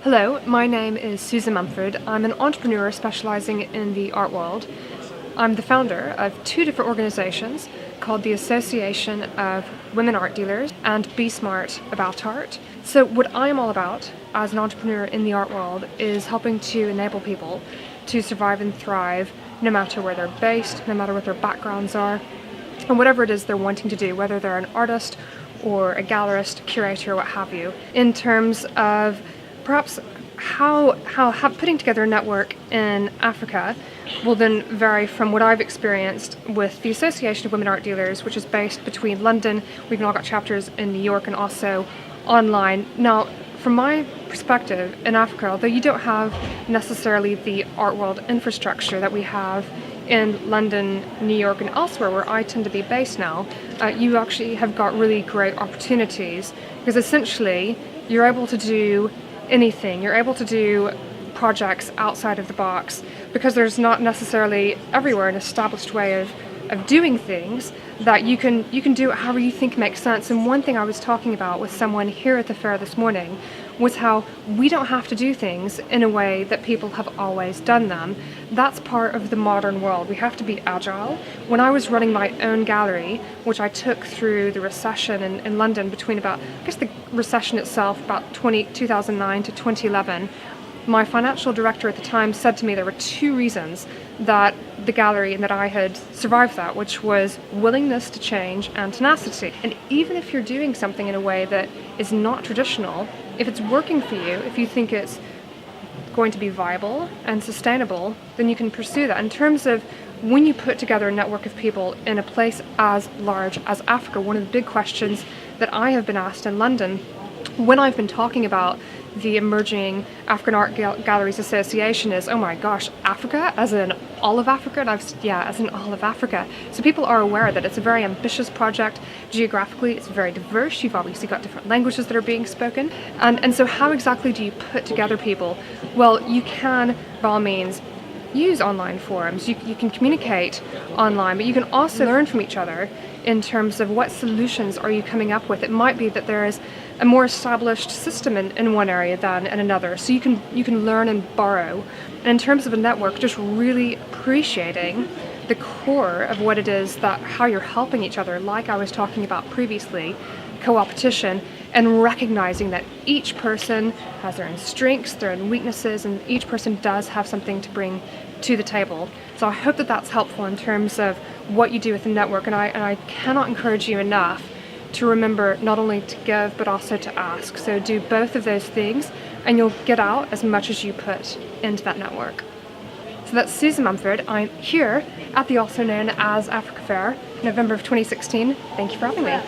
Hello, my name is Susan Mumford. I'm an entrepreneur specializing in the art world. I'm the founder of two different organizations called the Association of Women Art Dealers and Be Smart About Art. So what I'm all about as an entrepreneur in the art world is helping to enable people to survive and thrive no matter where they're based, no matter what their backgrounds are, and whatever it is they're wanting to do, whether they're an artist or a gallerist, curator, what have you, in terms of perhaps how putting together a network in Africa will then vary from what I've experienced with the Association of Women Art Dealers, which is based between London. We've now got chapters in New York and also online. Now, from my perspective, in Africa, although you don't have necessarily the art world infrastructure that we have in London, New York, and elsewhere where I tend to be based now, you actually have got really great opportunities because essentially you're able to do anything. You're able to do projects outside of the box because there's not necessarily everywhere an established way of doing things that you can do it however you think makes sense. And one thing I was talking about with someone here at the fair this morning was how we don't have to do things in a way that people have always done them. That's part of the modern world. We have to be agile. When I was running my own gallery, which I took through the recession in London between about, I guess the recession itself, about 2009 to 2011, my financial director at the time said to me there were two reasons that the gallery and that I had survived that, which was willingness to change and tenacity. And even if you're doing something in a way that is not traditional, if it's working for you, if you think it's going to be viable and sustainable, then you can pursue that. In terms of when you put together a network of people in a place as large as Africa, one of the big questions that I have been asked in London when I've been talking about the emerging African Art Galleries Association is, oh my gosh, Africa, as in all of Africa? And as in all of Africa. So people are aware that it's a very ambitious project. Geographically, it's very diverse. You've obviously got different languages that are being spoken. And so how exactly do you put together people? Well, you can, by all means, use online forums. You can communicate online, but you can also learn from each other in terms of what solutions are you coming up with. It might be that there is a more established system in one area than in another, so you can learn and borrow. And in terms of a network, just really appreciating the core of what it is that how you're helping each other, like I was talking about previously, co-opetition, and recognizing that each person has their own strengths, their own weaknesses, and each person does have something to bring to the table. So I hope that that's helpful in terms of what you do with the network, and I cannot encourage you enough to remember not only to give but also to ask. So do both of those things and you'll get out as much as you put into that network. So that's Susan Mumford. I'm here at the also known as Africa Fair, November of 2016. Thank you for having me.